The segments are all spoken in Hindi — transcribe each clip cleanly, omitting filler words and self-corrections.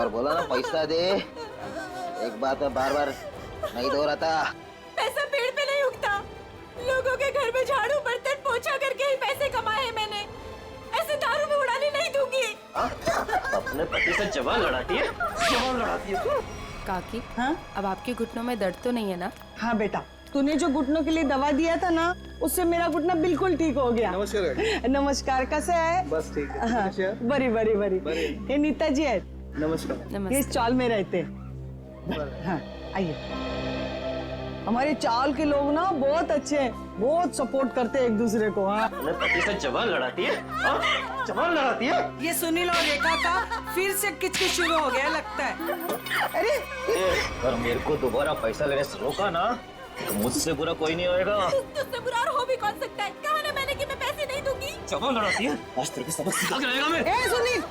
बार बोला ना पैसा दे। एक बात मैं बार बार नहीं दोहराता। पैसा पेड़ पे नहीं उगता। लोगों के घर में झाड़ू बर्तन पोछा करके ही पैसे कमाए हैं मैंने। ऐसे दारू में उड़ाने नहीं दूंगी। अपने पति से जवान लड़ाती है, जवान लड़ाती है तू। काकी, हाँ अब आपके घुटनों में दर्द तो नहीं है ना? हाँ बेटा, तूने जो घुटनों के लिए दवा दिया था ना, उससे मेरा घुटना बिल्कुल ठीक हो गया। नमस्कार। नमस्कार, कैसे है? बस ठीक है। हाँ, बड़ी बड़ी बड़ी। ये नीता जी है, नमस्कार। ये नमस्ते। इस चौल में रहते हैं। हाँ आइए। हमारे चावल के लोग ना बहुत अच्छे हैं, बहुत सपोर्ट करते हैं एक दूसरे को। हाँ अपने पति से जवान लड़ाती है, जवान लड़ाती है। ये सुनील और रेखा का फिर से किचकिच शुरू हो गया लगता है। अरे अगर मेरे को दोबारा पैसा लेने से रोका ना तो मुझसे बुरा कोई नहीं होएगा। तुझसे बुरा और हो भी कौन सकता है? कहा ना मैंने कि मैं पैसे नहीं दूंगी। जवान लड़ाती है, आज तेरे को सबक सिखा के रहेगा मैं। ए सुनील,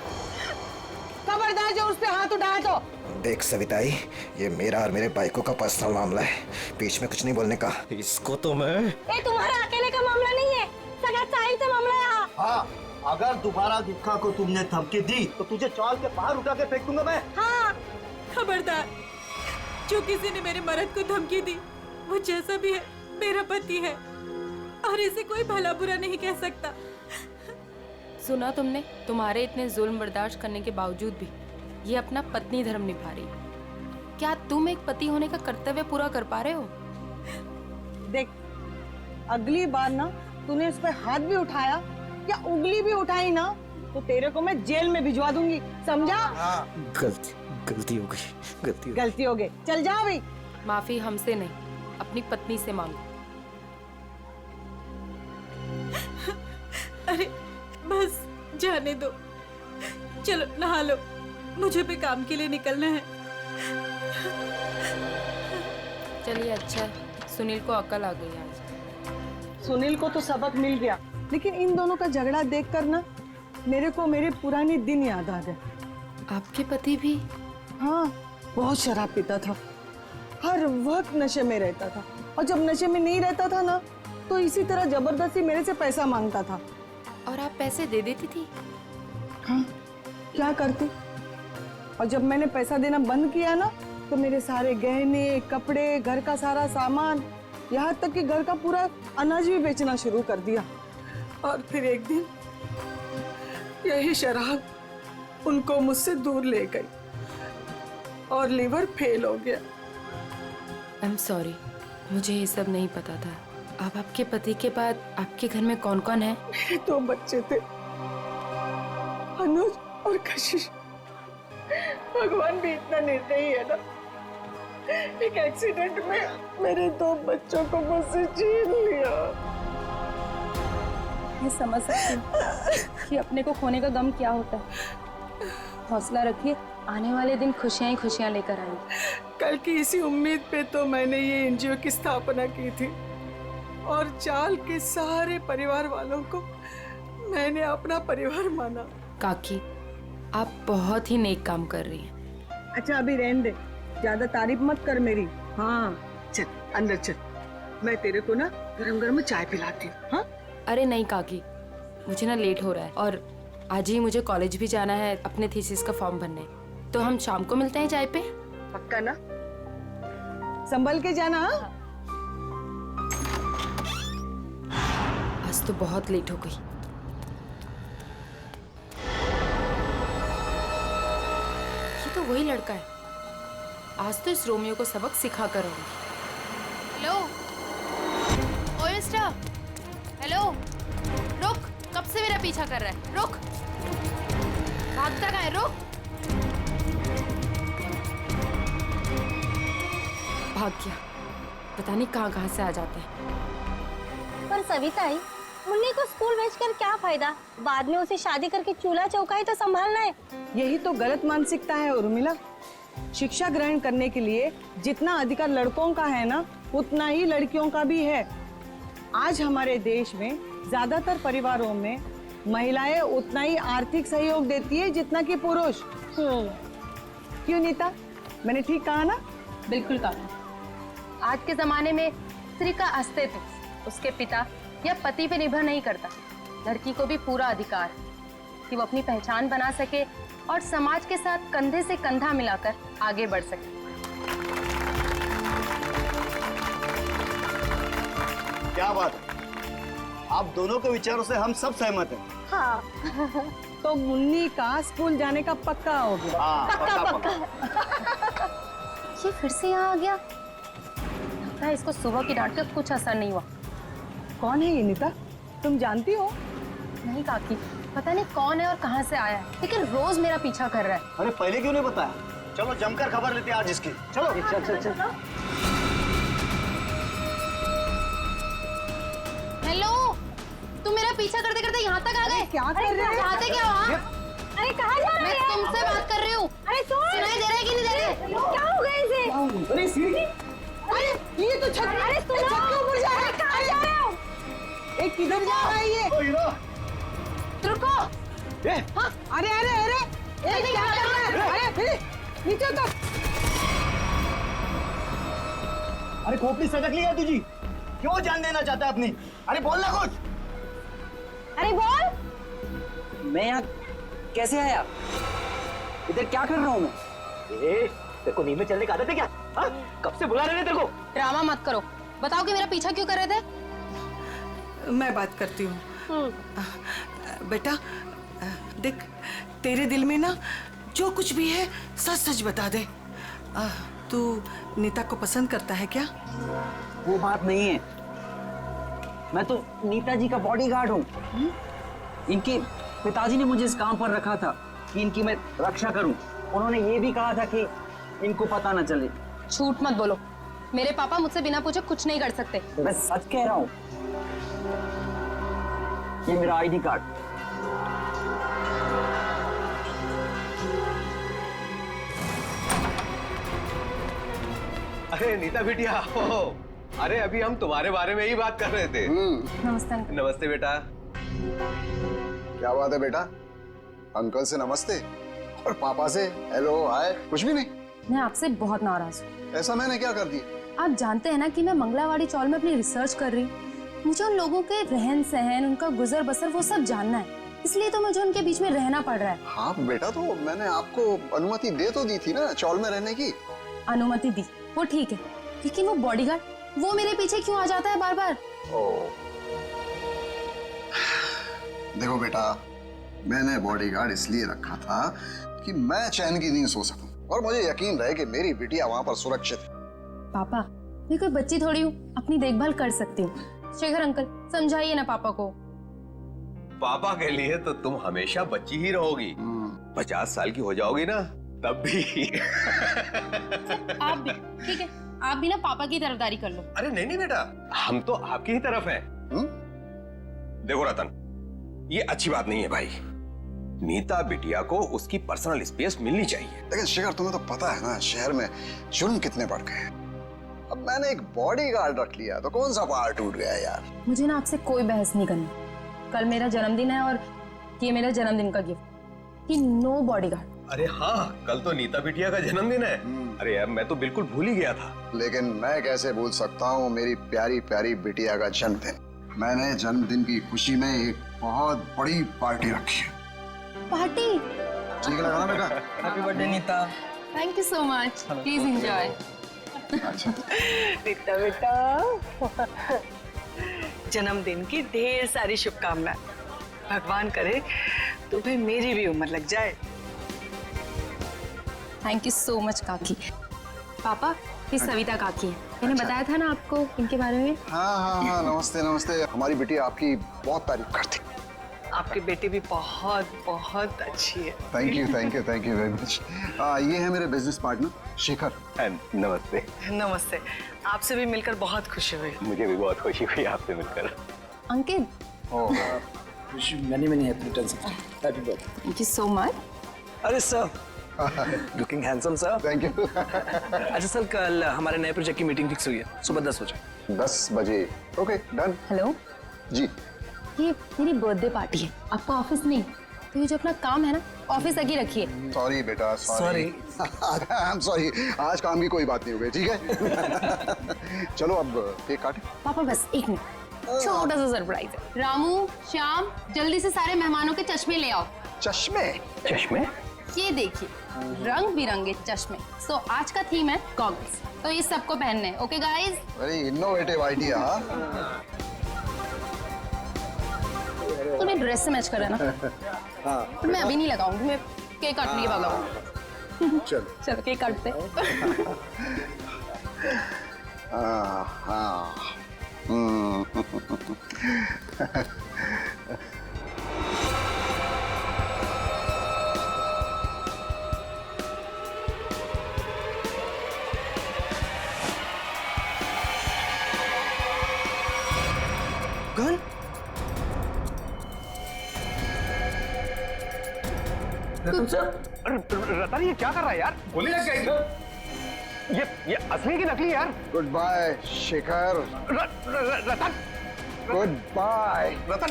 खबरदार जो उस पे हाथ उठाया तो। देख सविताई, ये मेरा और मेरे बाइकों का पर्सनल मामला है, बीच में कुछ नहीं बोलने का। इसको तो मैं ये तुम्हारा अकेले का मामला नहीं है, सगा साहिल से मामला है यहाँ। हाँ, अगर दोबारा दुखा को तुमने धमकी दी तो तुझे चाल के बाहर उठा के फेंक दूंगा मैं। हाँ, खबरदार, जो किसी ने मेरे मर्द को धमकी दी, वो जैसा भी है मेरा पति है और इसे कोई भला बुरा नहीं कह सकता। सुना तुमने? तुम्हारे इतने जुल्म बर्दाश्त करने के बावजूद भी ये अपना पत्नी धर्म निभा रही। क्या तुम एक पति होने का कर्तव्य पूरा कर पा रहे हो? देख, अगली बार ना तूने इस पे हाथ भी उठाया या उंगली भी उठाई ना तो तेरे को मैं जेल में भिजवा दूंगी, समझा? गलती हो गई। गलती हो गई, चल जा भाई। माफी हमसे नहीं, अपनी पत्नी से मांगो। अरे बस जाने दो, चलो नहा लो, मुझे भी काम के लिए निकलना है। चलिए, अच्छा है, सुनील को अकल आ गई आज। सुनील को तो सबक मिल गया, लेकिन इन दोनों का झगड़ा देखकर ना मेरे को मेरे पुराने दिन याद आ गए। आपके पति भी? हाँ, बहुत शराब पीता था, हर वक्त नशे में रहता था, और जब नशे में नहीं रहता था ना तो इसी तरह जबरदस्ती मेरे से पैसा मांगता था। और आप पैसे दे देती थी? हाँ, क्या करती? और जब मैंने पैसा देना बंद किया ना तो मेरे सारे गहने, कपड़े, घर का सारा सामान, यहाँ तक कि घर का पूरा अनाज भी बेचना शुरू कर दिया। और फिर एक दिन यही शराब उनको मुझसे दूर ले गई और लीवर फेल हो गया। आई एम सॉरी, मुझे ये सब नहीं पता था। अब आपके पति के बाद आपके घर में कौन कौन है? मेरे 2 बच्चे थे, अनुज और कशिश। भगवान भी इतना निर्दयी है ना, एक एक्सीडेंट में मेरे 2 बच्चों को मुझसे छीन लिया। ये समझ सकती हूँ कि अपने को खोने का गम क्या होता है। हौसला रखिए, आने वाले दिन खुशियाँ ही खुशियाँ लेकर आएंगे। कल की इसी उम्मीद पे तो मैंने ये एनजीओ की स्थापना की थी और चाल के सारे परिवार वालों को मैंने अपना परिवार माना। काकी, आप बहुत ही नेक काम कर रही हैं। अच्छा अभी रहने दे, ज्यादा तारीफ मत कर मेरी। हाँ चल अंदर चल, मैं तेरे को ना गरम गरम चाय पिलाती हूँ। हाँ अरे नहीं काकी, मुझे ना लेट हो रहा है और आज ही मुझे कॉलेज भी जाना है अपने थीसिस का फॉर्म भरने। तो हम शाम को मिलते हैं चाय पे। पक्का ना? संभल के जाना। आज तो बहुत लेट हो गई। ये तो वही लड़का है, आज तो इस रोमियो को सबक सिखा कर आऊंगी। हेलो, ओए मिस्टर, हेलो, रुक, कब से मेरा पीछा कर रहा है? रुक, भागता कहाँ है? रुक। भाग गया, पता नहीं कहाँ से आ जाते हैं। पर सविताई, मुन्नी को स्कूल भेजकर क्या फायदा? बाद में उसे शादी करके चूल्हा चौका तो संभालना है। यही तो गलत मानसिकता है उर्मिला। शिक्षा ग्रहण करने के लिए जितना अधिकार लड़कों का है ना, उतना ही लड़कियों का भी है। आज हमारे देश में ज्यादातर परिवारों में महिलाएं उतना ही आर्थिक सहयोग देती है जितना कि पुरुष। क्यों नीता, मैंने ठीक कहा ना? बिल्कुल कहा। आज के जमाने में स्त्री का अस्तित्व उसके पिता या पति पे निर्भर नहीं करता, लड़की को भी पूरा अधिकार है। कि वो अपनी पहचान बना सके और समाज के साथ कंधे से कंधा मिलाकर आगे बढ़ सके। क्या बात है, आप दोनों के विचारों से हम सब सहमत हैं। हाँ तो मुन्नी का स्कूल जाने का पक्का हो गया। हाँ, पक्का। ये फिर से यहाँ आ गया। लगता है इसको सुबह की डांट का कुछ असर नहीं हुआ। कौन है ये नीता, तुम जानती हो? नहीं काकी, पता नहीं कौन है और कहाँ से आया है, लेकिन रोज मेरा पीछा कर रहा है। अरे पहले क्यों नहीं बताया? चलो जमकर खबर लेते हैं आज इसकी। चलो चल। हेलो, तुम मेरा पीछा करते करते यहाँ तक आ गए? क्या कर रहे हो? चाहते क्या हो? हाँ? अरे कहाँ जा रहे मैं हैं? तुमसे बात कर रही हूँ। अरे सुन, सुनाई दे रहा है कि नहीं दे रहा है? क्या हो गया इसे? अरे सीढ़ी, अरे ये तो छत, अरे सुनो, छत के ऊपर जा रहा है। कहाँ जा रहे हो? ए, किधर जा रहा है ये? रुको। अरे क्या कर रहा है? अरे नीचे उतर। अरे खोपड़ी सटक लिया तुझी, क्यों जान देना चाहता है अपनी? अरे बोल ना कुछ। अरे बोल। मैं यहाँ कैसे आया? इधर क्या कर रहा हूँ मैं? तेरे को नींद में चलने की आदत है क्या? हाँ? कब से बुला रहे थे तेरे को? ड्रामा मत करो, बताओ कि मेरा पीछा क्यों कर रहे थे? मैं बात करती हूँ। बेटा देख, तेरे दिल में ना जो कुछ भी है सच सच बता दे। तू नीता को पसंद करता है क्या? वो बात नहीं है, मैं तो नीता जी का बॉडीगार्ड हूँ। इनके पिताजी ने मुझे इस काम पर रखा था कि इनकी मैं रक्षा करूँ। उन्होंने ये भी कहा था कि इनको पता न चले। झूठ मत बोलो, मेरे पापा मुझसे बिना पूछे कुछ नहीं कर सकते। मैं सच कह रहा हूँ। ये मेरा आईडी कार्ड। अरे नीता बिटिया, अरे अभी हम तुम्हारे बारे में ही बात कर रहे थे। नमस्ते अंकल। नमस्ते बेटा। क्या बात है बेटा, अंकल से नमस्ते और पापा से हेलो हाय कुछ भी नहीं? मैं आपसे बहुत नाराज हूँ। ऐसा मैंने क्या कर दिया? आप जानते हैं ना कि मैं मंगलावाड़ी चौल में अपनी रिसर्च कर रही हूँ। मुझे उन लोगों के रहन सहन, उनका गुजर बसर वो सब जानना है, इसलिए तो मुझे उनके बीच में रहना पड़ रहा है। हाँ बेटा, तो मैंने आपको अनुमति दे तो दी थी ना चौल में रहने की। अनुमति दी वो ठीक है, लेकिन वो बॉडीगार्ड वो मेरे पीछे क्यों आ जाता है बार बार? देखो बेटा, मैंने बॉडीगार्ड इसलिए रखा था कि मैं चैन की नींद सो सकूं और मुझे यकीन रहे कि मेरी बिटिया वहां पर सुरक्षित है। पापा, मैं कोई बच्ची थोड़ी हूँ, अपनी देखभाल कर सकती हूँ। शेखर अंकल, समझाइए ना पापा को। पापा के लिए तो तुम हमेशा बच्ची ही रहोगी। 50 साल की हो जाओगी ना तब भी। आप भी ठीक है, आप भी ना पापा की तरफदारी कर लो। अरे नहीं बेटा, हम तो आपकी ही तरफ हैं। देखो रतन, ये अच्छी बात नहीं है भाई। नीता बिटिया को उसकी पर्सनल स्पेस मिलनी चाहिए। लेकिन शेखर, तुम्हें तो पता है ना शहर में जुर्म कितने बढ़ गए। अब मैंने एक बॉडीगार्ड रख लिया तो कौन सा पहाड़ टूट गया यार। मुझे ना आपसे कोई बहस नहीं करनी। कल मेरा जन्मदिन है और ये मेरा जन्मदिन का गिफ्ट कि नो बॉडीगार्ड। अरे हाँ, कल तो नीता बिटिया का जन्मदिन है। अरे यार, मैं तो बिल्कुल भूल ही गया था। लेकिन मैं कैसे भूल सकता हूँ मेरी प्यारी प्यारी बिटिया का जन्मदिन। मैंने जन्मदिन की खुशी में एक बहुत बड़ी पार्टी रखी है। पार्टी? ठीक लगा ना बेटा? Happy birthday Nita. Thank you so much, please enjoy. Nita बेटा, जन्मदिन की ढेर सारी शुभकामनाएं। भगवान करे तुम्हें मेरी भी उम्र लग जाए। थैंक यू सो मच काकी। पापा, ये सविता काकी है, मैंने बताया था ना आपको इनके बारे में। हाँ, नमस्ते नमस्ते। हमारी बेटी आपकी बहुत तारीफ करती। आपकी बेटी भी बहुत बहुत अच्छी है। Thank you very much. ये है मेरे बिजनेस पार्टनर शेखर। नमस्ते। नमस्ते, आपसे भी मिलकर बहुत खुशी हुई। मुझे भी बहुत खुशी हुई आपसे मिलकर। Ankit, many happy returns of happy birthday. Thank you so much. अरे sir, looking handsome sir. Thank you. अच्छा सर, कल हमारे नए प्रोजेक्ट की मीटिंग फिक्स हुई है, सुबह 10 बजे। 10 बजे? Okay, done. हेलो जी, ये मेरी बर्थडे पार्टी है, आपका ऑफिस नहीं, तो ये जो अपना काम है ना ऑफिस तक ही रखिए। सॉरी बेटा, सॉरी। आई एम सॉरी, आज काम की कोई बात नहीं हो गई, ठीक है? चलो अब केक काटें। पापा बस एक मिनट, छोटा सा सरप्राइज है। रामू, श्याम, जल्दी से सारे मेहमानों के चश्मे ले आओ। चश्मे। चश्मे? ये देखिए, रंग बिरंगे चश्मे। सो आज का थीम है गॉगल्स, तो ये सबको पहनने हैं। Okay guys? Very innovative idea. तुम्हें ड्रेस से मैच कर रहा है ना? हाँ। मैं अभी नहीं लगाऊंगी, मैं केक काटने के बाद लगाऊंगी। चलो चलो केक काटते हैं। हाँ। गन? रतन ये क्या कर रहा है यार? गोली लग गई। ये असली की नकली यार? Good bye Shekhar. Ratan, good bye Ratan.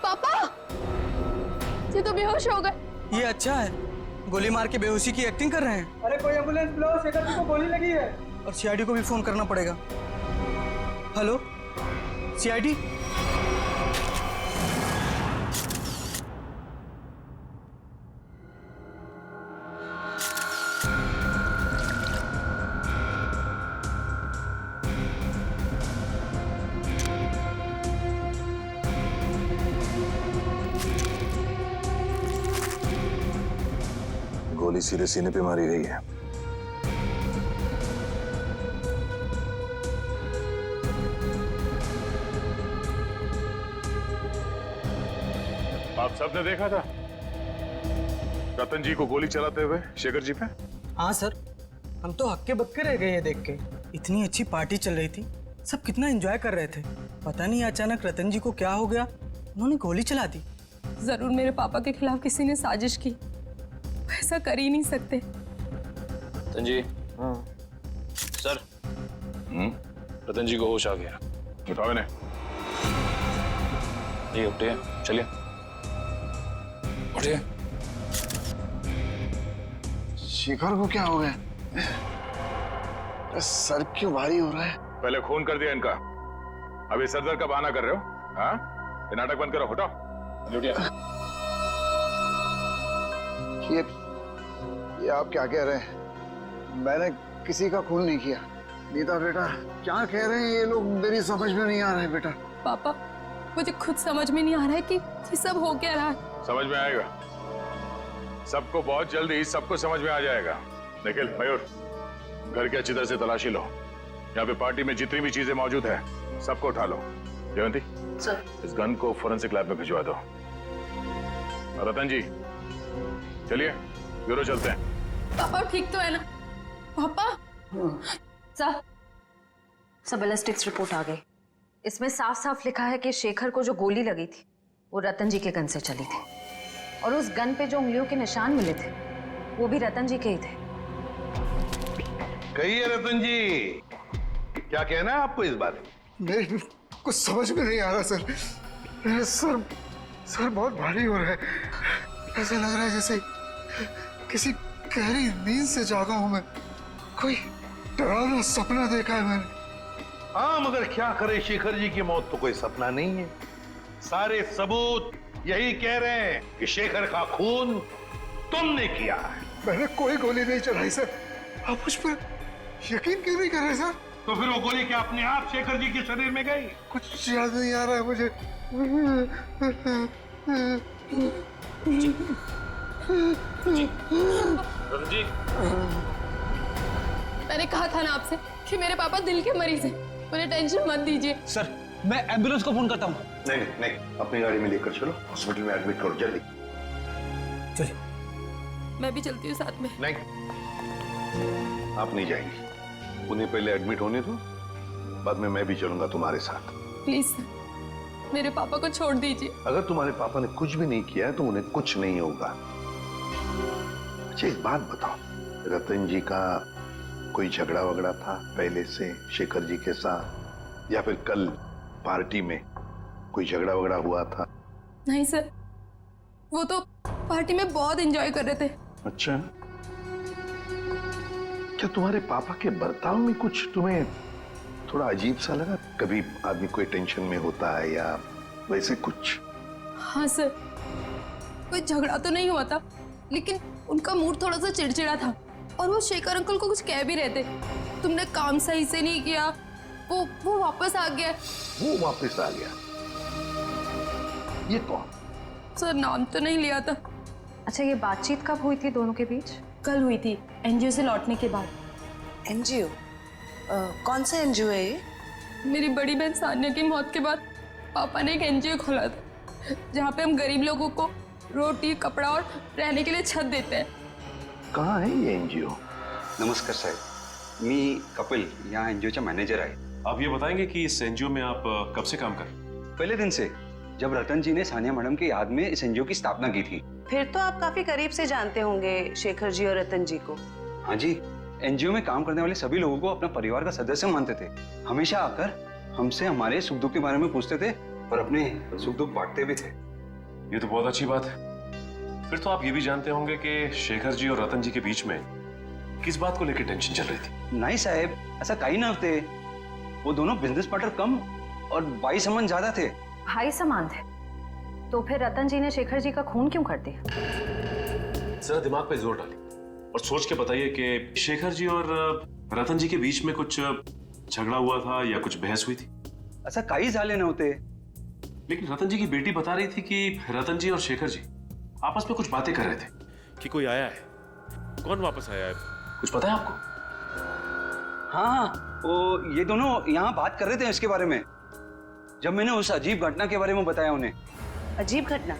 पापा, ये तो बेहोश हो गए। ये अच्छा है, गोली मार के बेहोशी की एक्टिंग कर रहे हैं। अरे कोई एम्बुलेंस बुलाओ, शेखर जी को गोली लगी है। और सीआईडी को भी फोन करना पड़ेगा। Hello CID? गोली सीधे सीने पे मारी गई है। आप सबने देखा था रतन जी को गोली चलाते हुए शेखर जी पे? हाँ सर, हम तो हक्के बक्के रह गए ये देख के। इतनी अच्छी पार्टी चल रही थी, सब कितना एंजॉय कर रहे थे। पता नहीं अचानक रतन जी को क्या हो गया, उन्होंने गोली चला दी। जरूर मेरे पापा के खिलाफ किसी ने साजिश की, ऐसा कर ही नहीं सकते। रतन जी। सर, रतन जी को होश आ गया। उठाओ इन्हें। ये उठिए, चलिए उठिए। शेखर को क्या हो गया? सर क्यों भारी हो रहा है? पहले खून कर दिया इनका, अभी सर दर्द का बहाना कर रहे हो? हाँ, ये नाटक बंद करो, हटाओ। उठिए। ये आप क्या कह रहे हैं? मैंने किसी का खून नहीं किया। नीता बेटा, क्या कह रहे हैं ये लोग? मेरी समझ में नहीं आ रहा है बेटा। पापा, मुझे खुद समझ में नहीं आ रहा है कि ये सब हो क्या रहा है। समझ में आएगा, सबको बहुत जल्दी सबको समझ में आ जाएगा। निखिल, मयूर, घर की अच्छी तरह से तलाशी लो। यहाँ पे पार्टी में जितनी भी चीजें मौजूद है सबको उठा लो। जयंती सर, इस गन को फोरेंसिक लैब में भिजवा दो। रतन जी चलिए, ब्यूरो चलते हैं। पापा ठीक तो है ना? पापा सर, सब बैलिस्टिक्स रिपोर्ट आ गई। इसमें साफ साफ लिखा है कि शेखर को जो गोली लगी थी वो रतन जी के गन से चली थी, और उस गन पे जो उंगलियों के निशान मिले थे वो भी रतन जी के ही थे। कहिए रतन जी, क्या कहना है आपको इस बारे में? मेरे कुछ समझ में नहीं आ रहा सर। सर बहुत भारी हो रहा है। ऐसा लग रहा है जैसे किसी गहरी नींद से जागा हूं मैं। कोई डरावना सपना देखा है मैंने। हाँ, मगर क्या करे, शेखर जी की मौत तो कोई सपना नहीं है। सारे सबूत यही कह रहे हैं कि शेखर का खून तुमने किया है। मैंने कोई गोली नहीं चलाई सर। आप मुझ पर यकीन क्यों नहीं कर रहे सर? तो फिर वो गोली क्या अपने आप शेखर जी के शरीर में गई? कुछ याद नहीं आ रहा है मुझे। जी, मैंने कहा था ना आपसे कि मेरे पापा दिल के मरीज हैं, उन्हें टेंशन मत दीजिए। सर, मैं एम्बुलेंस को फोन करता हूँ। नहीं नहीं, अपनी गाड़ी में लेकर चलो, हॉस्पिटल में एडमिट करो जल्दी। चलिए। मैं भी चलती हूँ साथ में। नहीं, आप नहीं जाएंगी। उन्हें पहले एडमिट होने दो, बाद में मैं भी चलूंगा तुम्हारे साथ। प्लीज सर, मेरे पापा को छोड़ दीजिए। अगर तुम्हारे पापा ने कुछ भी नहीं किया है तो उन्हें कुछ नहीं होगा। अच्छा एक बात बताओ, रतन जी का कोई झगड़ा वगड़ा था पहले से शेखर जी के साथ, या फिर कल पार्टी में कोई झगड़ा वगड़ा हुआ था? नहीं सर, वो तो पार्टी में बहुत एंजॉय कर रहे थे। अच्छा, क्या तुम्हारे पापा के बर्ताव में कुछ तुम्हें थोड़ा अजीब सा लगा? कभी आदमी कोई टेंशन में होता है या वैसे कुछ? हाँ सर, कोई झगड़ा तो नहीं हुआ था, लेकिन उनका मूड थोड़ा सा चिड़चिड़ा था और वो शेखर अंकल को कुछ कह भी रहे थे। तुमने काम सही से नहीं किया, वो वापस आ गया। वो वापस आ गया? ये कौन? सर नाम तो नहीं लिया था। अच्छा, ये बातचीत कब हुई थी दोनों के बीच? कल हुई थी, एनजीओ से लौटने के बाद। एनजीओ? कौन सा एनजीओ है ये? मेरी बड़ी बहन सानिया की मौत के बाद पापा ने एक एनजीओ खोला था, जहाँ पे हम गरीब लोगों को रोटी, कपड़ा और रहने के लिए छत देते हैं। कहाँ है ये एनजीओ? नमस्कार साहेब, मी कपिल, यहाँ एनजीओ मॅनेजर आहे। आप ये बताएंगे कि इस एनजीओ में आप कब से काम कर रहे हैं? पहले दिन से, जब रतन जी ने सानिया मैडम की याद में इस एनजीओ की स्थापना की थी। फिर तो आप काफी करीब से जानते होंगे शेखर जी और रतन जी को। हाँ जी, एनजीओ में काम करने वाले सभी लोगों को अपना परिवार का सदस्य मानते थे। हमेशा आकर हमसे हमारे सुख दुख के बारे में पूछते थे और अपने सुख दुख बांटते भी थे। ये तो बहुत अच्छी बात है। फिर तो आप ये भी जानते होंगे कि शेखर जी और रतन जी के बीच में किस बात को लेकर टेंशन चल रही थी? नहीं साहब, ऐसा कहीं ना थे। वो दोनों बिजनेस पार्टनर कम और भाई संबंध ज्यादा थे। भाई समान थे तो फिर रतन जी ने शेखर जी का खून क्यों कर दिया? जरा दिमाग पे जोर डालिए और सोच के बताइए कि शेखर जी और रतन जी के बीच में कुछ झगड़ा हुआ था या कुछ बहस हुई थी? ऐसा कई साले न होते। लेकिन रतन जी की बेटी बता रही थी कि रतन जी और शेखर जी आपस में कुछ बातें कर रहे थे। कि कोई आया है? कौन वापस आया है? कुछ पता है आपको? हाँ, वो ये दोनों यहाँ बात कर रहे थे इसके बारे में, जब मैंने उस अजीब घटना के बारे में बताया उन्हें। अजीब घटना?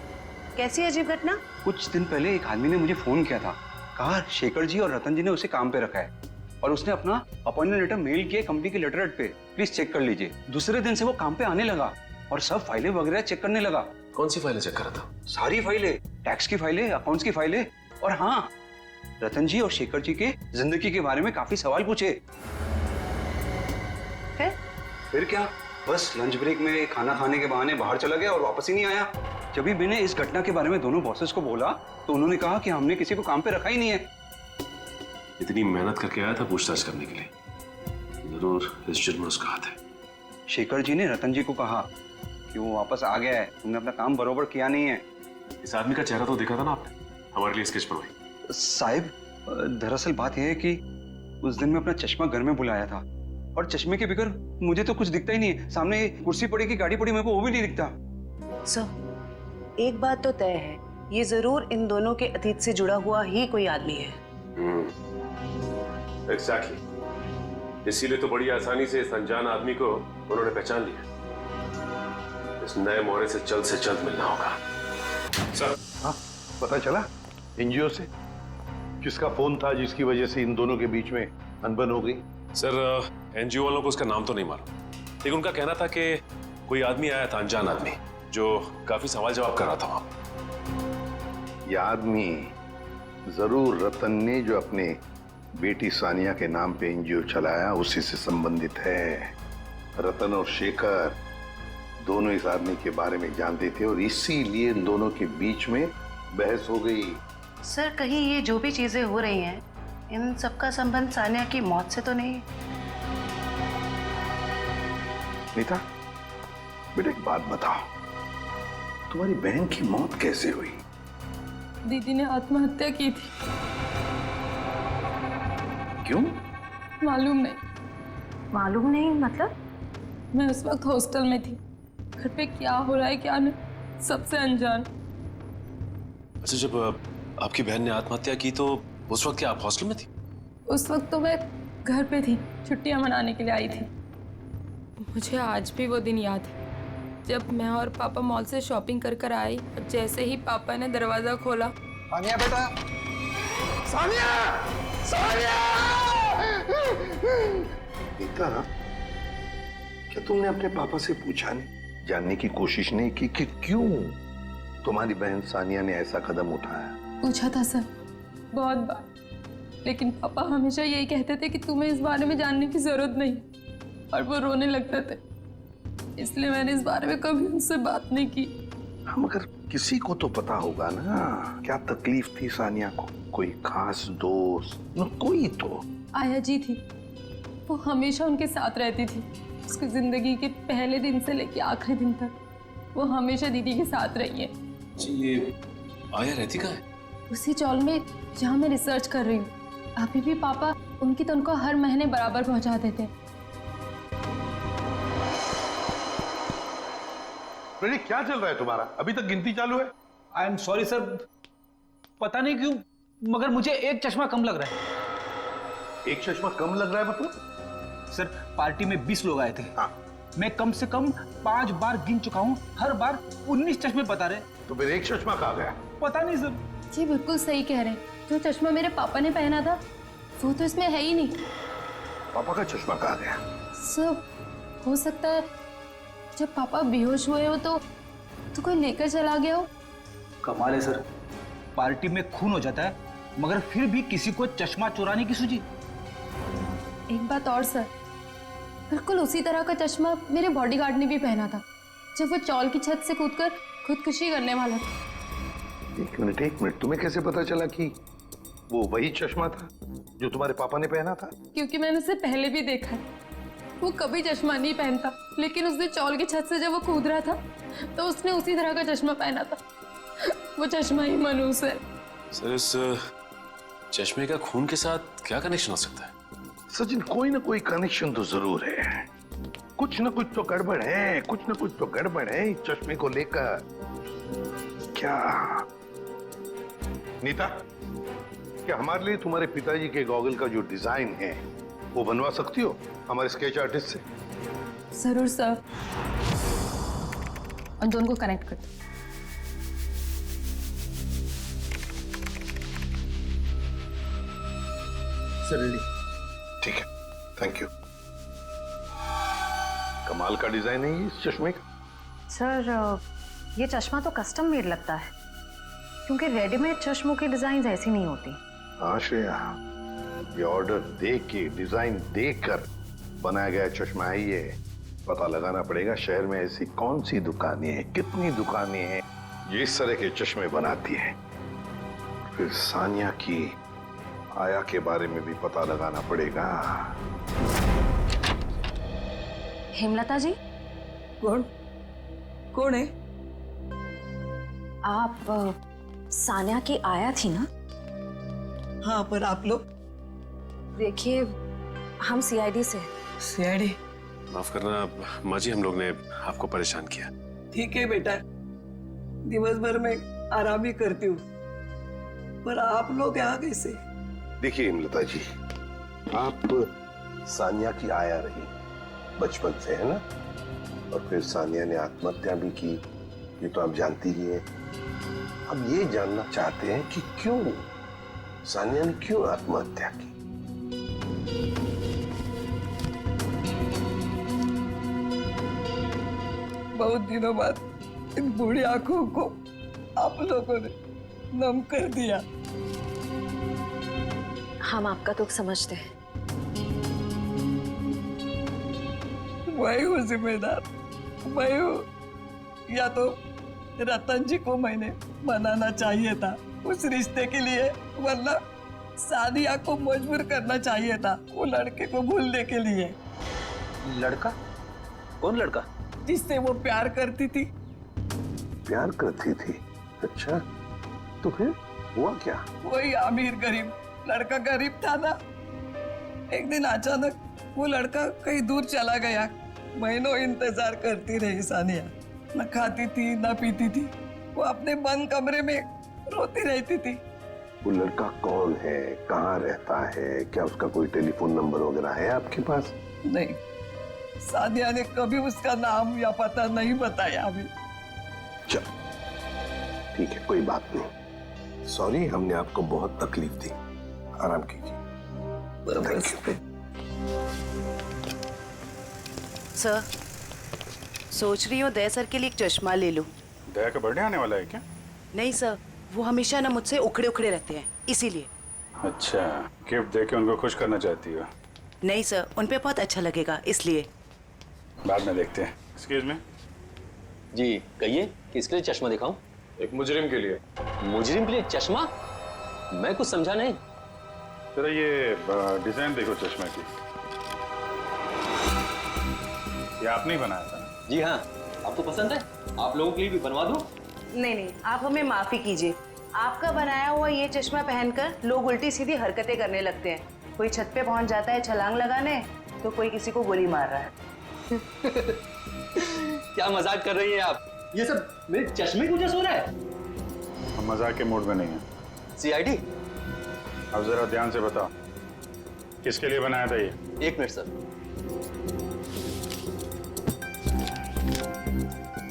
कैसी अजीब घटना? कुछ दिन पहले एक आदमी ने मुझे फोन किया था, कहा शेखर जी और रतन जी ने उसे काम पे रखा है और उसने अपना अपॉइंटमेंट लेटर मेल किया कंपनी के लेटर हेड पे, प्लीज चेक कर लीजिए। दूसरे दिन से वो काम पे आने लगा और सब फाइलें वगैरह चेक करने लगा। कौन सी फाइलें चेक कर रहा था? सारी फाइलें, टैक्स की फाइलें, अकाउंट्स की फाइलें, और हाँ, रतन जी और शेखर जी के जिंदगी के बारे में काफी सवाल पूछे। फिर क्या, बस लंच ब्रेक में खाना खाने के बहाने बाहर चला गया और वापस ही नहीं आया। जब भी मैंने इस घटना के बारे में दोनों बॉसेस को बोला तो उन्होंने कहा कि हमने किसी को काम पे रखा ही नहीं है। इतनी मेहनत करके आया था पूछताछ करने के लिए, जरूर इस जुर्म में उसका हाथ है। शेखर जी ने रतन जी को कहा कि वो वापस आ गया है, तुमने अपना काम बरोबर किया नहीं है। इस आदमी का चेहरा तो देखा था ना आपने, हमारे लिए स्केच बनवाई। साहिब, दरअसल बात यह है कि उस दिन मैं अपना चश्मा घर में बुलाया था और चश्मे के बगैर मुझे तो कुछ दिखता ही नहीं है। सामने कुर्सी पड़ी की गाड़ी पड़ी, मेरे को वो भी नहीं दिखता। सर, एक बात तो तय है, ये जरूर इन दोनों के अतीत से जुड़ा हुआ ही कोई आदमी है। एग्जैक्टली, इसीलिए तो बड़ी आसानी से इस अनजान आदमी को उन्होंने पहचान लिया। इस नए मोहरे से जल्द मिलना होगा। सर, हाँ, पता चला एनजीओ से किसका फोन था जिसकी वजह से इन दोनों के बीच में अनबन हो गई? सर, एनजीओ वालों को उसका नाम तो नहीं मालूम, लेकिन उनका कहना था कि कोई आदमी आया था, अनजान आदमी, जो काफी सवाल जवाब कर रहा था वहां। यह आदमी जरूर रतन ने जो अपने बेटी सानिया के नाम पे एनजीओ चलाया उसी से संबंधित है। रतन और शेखर दोनों इस आदमी के बारे में जानते थे और इसीलिए इन दोनों के बीच में बहस हो गई। सर, कहीं ये जो भी चीजें हो रही हैं, इन सबका संबंध सानिया की मौत से तो नहीं? नीता, बेटा एक बात बताओ, तुम्हारी बहन की मौत कैसे हुई? दीदी ने आत्महत्या की थी। क्यों? मालूम नहीं। मालूम नहीं मतलब? मैं उस वक्त हॉस्टल में थी, घर पे क्या हो रहा है क्या नहीं, सबसे अनजान। अच्छा, जब आपकी बहन ने आत्महत्या की तो उस वक्त क्या आप हॉस्टल में थी? उस वक्त तो मैं घर पे थी, छुट्टियां मनाने के लिए आई थी। मुझे आज भी वो दिन याद है जब मैं और पापा मॉल से शॉपिंग कर आई और जैसे ही पापा ने दरवाजा खोला। सानिया बेटा, सानिया, सानिया! नीता, क्या तुमने अपने पापा से पूछा नहीं, जानने की कोशिश नहीं की कि क्यों तुम्हारी बहन सानिया ने ऐसा कदम उठाया? पूछा था सर, बहुत बार, लेकिन पापा हमेशा यही कहते थे कि तुम्हें इस बारे में जानने की जरूरत नहीं, और वो रोने लगते थे। इसलिए मैंने इस बारे में कभी उनसे बात नहीं की। हम अगर किसी को तो पता होगा ना क्या तकलीफ थी सानिया को, कोई खास दोस्त न कोई तो। आया जी थी, वो हमेशा उनके साथ रहती थी। उसकी जिंदगी के पहले दिन से लेके आखिरी दिन तक वो हमेशा दीदी के साथ रही है। जी, ये आया रहती कहाँ है? उसी चौल में जहाँ मैं रिसर्च कर रही हूँ। अभी भी पापा उनकी तनख्वाह हर महीने बराबर पहुँचा देते हैं। प्रदीप क्या चल रहा है तुम्हारा? अभी तक गिनती चालू है? आई एम सॉरी सर, पता नहीं क्यों मगर मुझे एक चश्मा कम लग रहा है। एक चश्मा कम लग रहा है मतलब? सर पार्टी में 20 लोग आए थे। हाँ। मैं कम से कम 5 बार गिन चुका हूँ, हर बार 19 चश्मे बता रहे। तो फिर एक चश्मा कहाँ गया? पता नहीं सर। जी बिल्कुल सही कह रहे हैं, जो चश्मा मेरे पापा ने पहना था वो तो इसमें है ही नहीं। पापा का चश्मा कहाँ गया? सर हो सकता है जब पापा बेहोश हुए हो तो कोई लेकर चला गया हो। कमाल है सर, पार्टी में खून हो जाता है मगर फिर भी किसी को चश्मा चुराने की सूझी। एक बात और सर, बिल्कुल उसी तरह का चश्मा मेरे बॉडीगार्ड ने भी पहना था जब वो चौल की छत से कूदकर खुदकुशी करने वाला था। एक मिनट, तुम्हें कैसे पता चला कि वो वही चश्मा था जो तुम्हारे पापा ने पहना था? क्योंकि मैंने उसे पहले भी देखा है, वो कभी चश्मा नहीं पहनता, लेकिन उसने चौल की छत से जब वो कूद रहा था तो उसने उसी तरह का चश्मा पहना था। वो चश्मा ही मनूस है। सर इस चश्मे का खून के साथ क्या कनेक्शन हो सकता है? सचिन कोई ना कोई कनेक्शन तो जरूर है, कुछ ना कुछ तो गड़बड़ है, कुछ ना कुछ तो गड़बड़ है इस चश्मे को लेकर। क्या नीता, क्या हमारे लिए तुम्हारे पिताजी के गॉगल का जो डिजाइन है वो बनवा सकती हो हमारे स्केच आर्टिस्ट से? जरूर सर। उन दोनों को कनेक्ट कर। सर ठीक है, थैंक यू। कमाल का डिजाइन है इस चश्मे का। सर ये चश्मा तो कस्टम मेड लगता है क्योंकि रेडीमेड चश्मों की डिजाइन ऐसी नहीं होती। हाँ श्रेया, ये ऑर्डर दे के डिजाइन देकर बनाया गया चश्मा है ये। पता लगाना पड़ेगा शहर में ऐसी कौन सी दुकानें हैं, कितनी दुकानें हैं जो इस तरह के चश्मे बनाती हैं। फिर सानिया की आया के बारे में भी पता लगाना पड़ेगा। हेमलता जी। कौन है? आप सानिया की आया थी ना? हाँ, पर आप लोग? देखिए हम सीआईडी से। सीआईडी? माफ करना माँ जी, हम लोग ने आपको परेशान किया। ठीक है बेटा, दिवस भर में आराम ही करती हूँ, पर आप लोग यहाँ कैसे? देखिए हिमलता जी, आप सानिया की आया रही बचपन से, है ना? और फिर सानिया ने आत्महत्या भी की, ये तो आप जानती ही हैं। अब ये जानना चाहते हैं कि क्यों सानिया ने क्यों आत्महत्या की। बहुत दिनों बाद इन बूढ़ी आंखों को आप लोगों ने नम कर दिया। हम आपका दुख समझते हैं। मैं हूँ जिम्मेदार, मैं हूँ। या तो रतन जी को मैंने मनाना चाहिए था उस रिश्ते के लिए, वरना सानिया को मजबूर करना चाहिए था वो लड़के को भूलने के लिए। लड़का? कौन लड़का? जिससे वो प्यार करती थी। प्यार करती थी? अच्छा, तो फिर हुआ क्या? वही अमीर गरीब लड़का गरीब था ना। एक दिन अचानक वो लड़का कहीं दूर चला गया। महीनों इंतजार करती रही सानिया, न खाती थी न पीती थी, वो अपने बंद कमरे में रोती रहती थी। वो लड़का कौन है, कहाँ रहता है, क्या उसका कोई टेलीफोन नंबर वगैरह है आपके पास? नहीं, सानिया ने कभी उसका नाम या पता नहीं बताया अभी। चल ठीक है, कोई बात नहीं। सॉरी, हमने आपको बहुत तकलीफ दी। आराम कीजिए। सर, सोच रही हूँ दया सर के लिए एक चश्मा ले लूं। दया का बर्थडे आने वाला है क्या? नहीं सर, वो हमेशा ना मुझसे उखड़े उखड़े रहते हैं, इसीलिए। अच्छा, गिफ्ट देके उनको खुश करना चाहती हो? नहीं सर, उन पे बहुत अच्छा लगेगा, इसलिए। बाद में देखते हैं। एक्सक्यूज मी, जी कहिए, किसके लिए चश्मा दिखाऊं? एक मुजरिम के लिए। मुजरिम के लिए चश्मा? मैं कुछ समझा नहीं। तेरा ये डिजाइन देखो चश्मे की, ये आपने ही बनाया था? जी हाँ। आपको पसंद है? आप लोगों के लिए भी बनवा दूं? नहीं नहीं, आप हमें माफी कीजिए। आपका बनाया हुआ ये चश्मा पहनकर लोग उल्टी सीधी हरकतें करने लगते हैं। कोई छत पे पहुंच जाता है छलांग लगाने, तो कोई किसी को गोली मार रहा है। क्या मजाक कर रही हैं आप? ये सब मेरे चश्मे की वजह से हो रहा है? हम मजाक के मूड में नहीं है। सीआईडी? अब जरा ध्यान से बताओ, किसके लिए बनाया था ये? एक मिनट सर।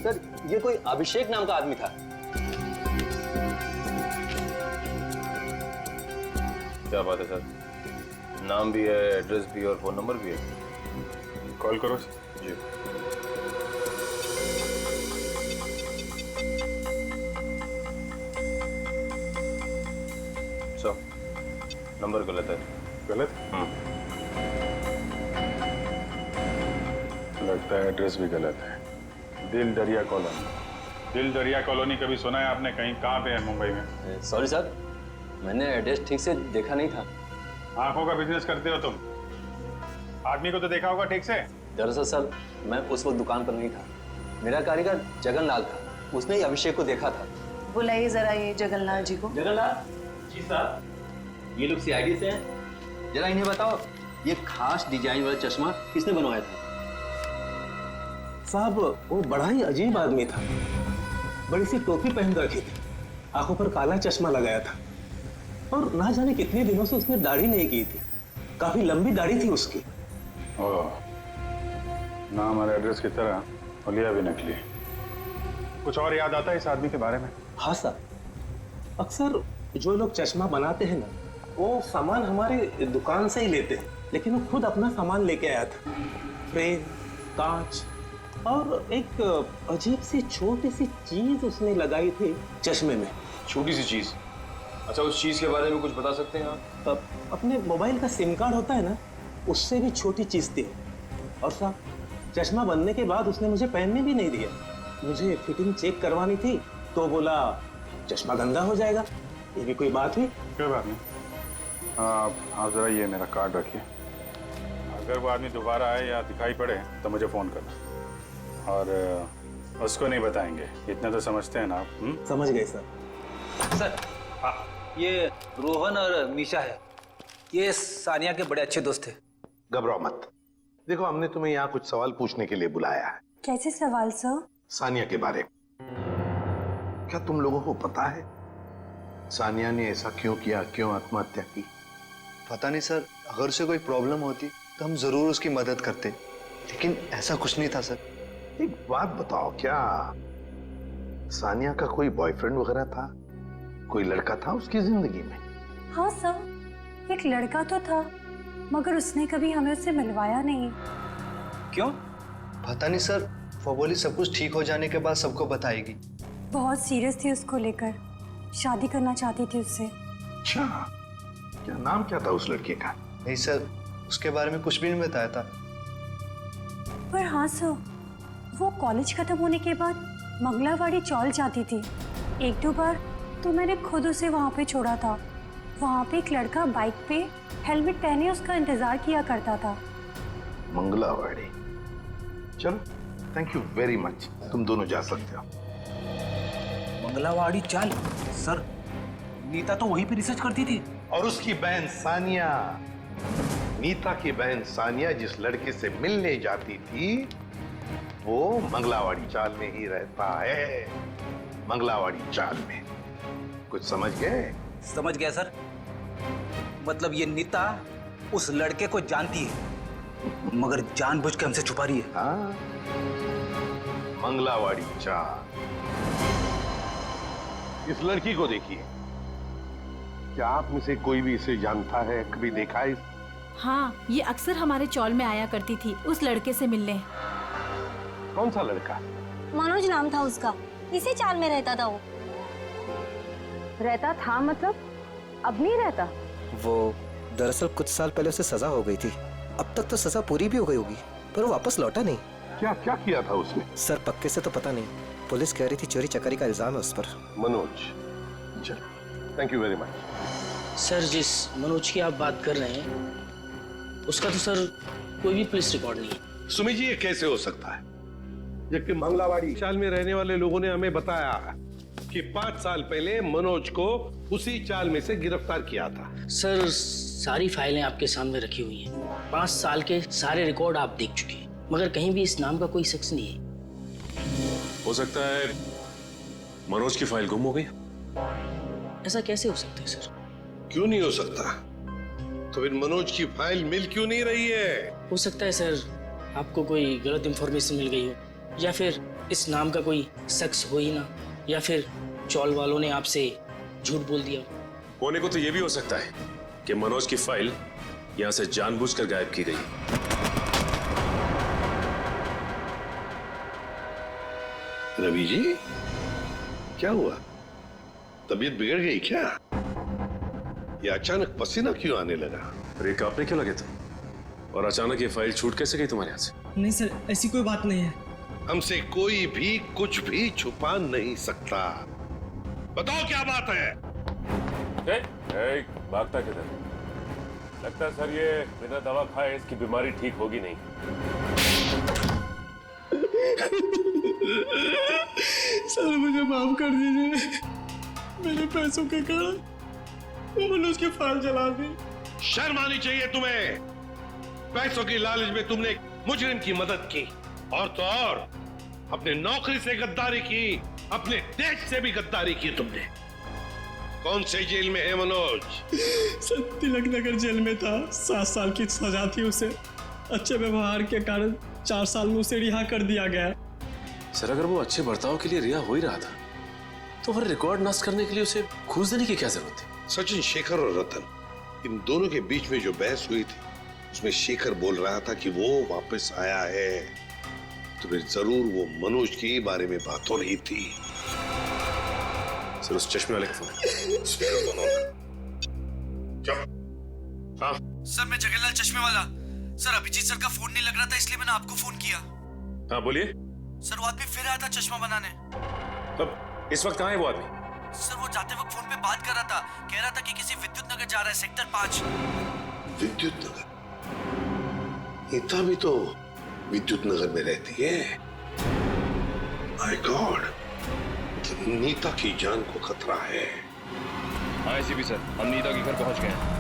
सर, ये कोई अभिषेक नाम का आदमी था। क्या बात है सर, नाम भी है, एड्रेस भी और फोन नंबर भी है। कॉल करो जी। नंबर गलत है। गलत? लगता है एड्रेस भी गलत है। दिल दरिया कॉलोनी। दिल दरिया कॉलोनी कभी सुना है आपने? कहीं कहाँ पे है मुंबई में? सॉरी सर, मैंने एड्रेस ठीक से देखा नहीं था। आंखों का बिजनेस करते हो तुम? आदमी को तो देखा होगा ठीक से? दरअसल सर, मैं उस वक्त दुकान पर नहीं था। मेरा कारीगर जगनलाल था, उसने ही अभिषेक को देखा था। बुलाइए जरा ये जगनलाल जी को। जगनलाल जी साहब, ये लोग सीआईडी से हैं। जरा इन्हें बताओ, ये खास डिजाइन वाला चश्मा किसने बनवाया था? साहब, वो बड़ा ही अजीब आदमी था। बड़ी सी टोपी पहन रखी थी, आंखों पर काला चश्मा लगाया था, और ना जाने कितने दिनों से उसने दाढ़ी नहीं की थी। काफी लंबी दाढ़ी थी उसकी। ओह, नाम और एड्रेस की तरह हुलिया भी नकली। कुछ और याद आता है इस आदमी के बारे में? हाँ सर, अक्सर जो लोग चश्मा बनाते हैं ना, वो सामान हमारे दुकान से ही लेते हैं, लेकिन वो खुद अपना सामान लेके आया था। फ्रेम, कांच और एक अजीब सी छोटी सी चीज उसने लगाई थी चश्मे में। छोटी सी चीज? अच्छा, उस चीज के बारे में कुछ बता सकते हैं आप? अपने मोबाइल का सिम कार्ड होता है ना, उससे भी छोटी चीज थी। और साहब, चश्मा बनने के बाद उसने मुझे पहनने भी नहीं दिया। मुझे फिटिंग चेक करवानी थी तो बोला चश्मा गंदा हो जाएगा। ये भी कोई बात हुई? कोई बात नहीं। आप जरा ये मेरा कार्ड रखिए। अगर वो आदमी दोबारा आए या दिखाई पड़े तो मुझे फोन करना, और उसको नहीं बताएंगे, इतना तो समझते हैं ना आप? समझ गए सर। सर, हाँ, ये रोहन और मीशा है, ये सानिया के बड़े अच्छे दोस्त थे। घबराओ मत। देखो, हमने तुम्हें यहाँ कुछ सवाल पूछने के लिए बुलाया है। कैसे सवाल सर? सानिया के बारे में। क्या तुम लोगों को पता है सानिया ने ऐसा क्यों किया, क्यों आत्महत्या की? पता नहीं सर, अगर उसे कोई प्रॉब्लम होती तो हम जरूर उसकी मदद करते, लेकिन ऐसा कुछ नहीं था सर। एक बात बताओ, क्या सानिया का कोई बॉयफ्रेंड वगैरह था? कोई लड़का था उसकी जिंदगी में? हाँ सर, एक लड़का तो था, मगर उसने कभी हमें उससे मिलवाया नहीं। क्यों? पता नहीं सर, वो बोली सब कुछ ठीक हो जाने के बाद सबको बताएगी। बहुत सीरियस थी उसको लेकर, शादी करना चाहती थी उससे। अच्छा, क्या नाम क्या था उस लड़के का? नहीं सर, उसके बारे में कुछ भी नहीं बताया था। पर हाँ सर, वो कॉलेज खत्म होने के बाद मंगलावाड़ी चौल जाती थी। एक दो बार तो मैंने खुद उसे वहाँ पे छोड़ा था। वहाँ पे एक लड़का बाइक पे हेलमेट पहने उसका इंतजार किया करता था। मंगलावाड़ी? चलो, थैंक यू वेरी मच, तुम दोनों जा सकते हो। मंगलावाड़ी चाल? सर, नीता तो वहीं पे रिसर्च करती थी। और उसकी बहन सानिया, नीता की बहन सानिया जिस लड़के से मिलने जाती थी, वो मंगलावाड़ी चाल में ही रहता है। मंगलावाड़ी चाल में। कुछ समझ गए? समझ गया सर। मतलब ये नीता उस लड़के को जानती है, मगर जानबूझ के हमसे छुपा रही है। हाँ, मंगलावाड़ी चाल। इस लड़की को देखिए, क्या आप में से कोई भी इसे जानता है, कभी देखा है? हाँ, ये अक्सर हमारे चौल में आया करती थी उस लड़के से मिलने। कौन सा लड़का? मनोज नाम था उसका, इसी चाल में रहता था वो। रहता था मतलब? अब नहीं रहता? वो दरअसल कुछ साल पहले उसे सजा हो गई थी। अब तक तो सजा पूरी भी हो गई होगी, पर वो वापस लौटा नहीं। क्या क्या किया था उसने? सर पक्के से तो पता नहीं, पुलिस कह रही थी चोरी चकारी का इल्जाम है उस पर। मनोज, चल, thank you very much. Sir जिस मनोज की आप बात कर रहे हैं उसका तो सर कोई भी पुलिस रिकॉर्ड नहीं है। सुमी जी, ये कैसे हो सकता है जबकि मंगलावाड़ी चाल में रहने वाले लोगों ने हमें बताया कि 5 साल पहले मनोज को उसी चाल में से गिरफ्तार किया था। सर सारी फाइलें आपके सामने रखी हुई हैं। 5 साल के सारे रिकॉर्ड आप देख चुके हैं, मगर कहीं भी इस नाम का कोई शख्स नहीं है। हो सकता है मनोज की फाइल गुम हो गई। ऐसा कैसे हो सकता है सर? क्यों नहीं हो सकता? तो फिर मनोज की फाइल मिल क्यों नहीं रही है? हो सकता है सर आपको कोई गलत इंफॉर्मेशन मिल गई हो, या फिर इस नाम का कोई शख्स हो ही ना, या फिर चौल वालों ने आपसे झूठ बोल दिया। होने को तो ये भी हो सकता है कि मनोज की फाइल यहां से जानबूझकर गायब की गई। रवि जी, क्या हुआ? तबीयत बिगड़ गई क्या? ये अचानक पसीना क्यों आने लगा? अरे कांपने क्यों लगे तुम? और अचानक ये फाइल छूट कैसे गई तुम्हारे हाथ से? नहीं सर, ऐसी कोई बात नहीं है। हमसे कोई भी कुछ भी छुपा नहीं सकता। बताओ क्या बात है? भागता किधर? लगता है सर ये बिना दवा खाए इसकी बीमारी ठीक होगी नहीं। सर मुझे माफ कर दीजिए, मेरे पैसों के कारण उन्होंने उसकी फाइल जला दी। शर्म आनी चाहिए तुम्हें। पैसों की लालच में तुमने मुजरिम की मदद की, और तो और अपने नौकरी से गद्दारी की, अपने देश से भी गद्दारी की तुमने। कौन से जेल में है मनोज? सर तिलक नगर जेल में था। 7 साल की सजा थी उसे। अच्छे व्यवहार के कारण 4 साल में उसे रिहा कर दिया गया। सर अगर वो अच्छे बर्ताव के लिए रिहा हो ही रहा था तो फिर रिकॉर्ड नष्ट करने के लिए उसे घूस देने की क्या जरूरत थी? सचिन, शेखर और रतन, इन दोनों के बीच में जो बहस हुई थी उसमें शेखर बोल रहा था कि वो वापस आया है, तो फिर जरूर वो मनोज के बारे में बात हो रही थी। सर उस चश्मे वाले का फोन। हाँ सर, मैं जगन्नाथ चश्मे वाला। सर अभिजीत सर का फोन नहीं लग रहा था, इसलिए मैंने आपको फोन किया। हाँ बोलिए। सर वो आदमी फिर आया था चश्मा बनाने। अब इस वक्त कहाँ है वो आदमी? सर वो जाते वक्त फोन पे बात कर रहा था, कह रहा था कि किसी विद्युत नगर जा रहा है, सेक्टर 5। विद्युत नगर? नीता भी तो विद्युत नगर में रहती है। माय गॉड, नीता की जान को खतरा है। हाँ एसीपी सर, हम नीता के घर पहुंच गए हैं।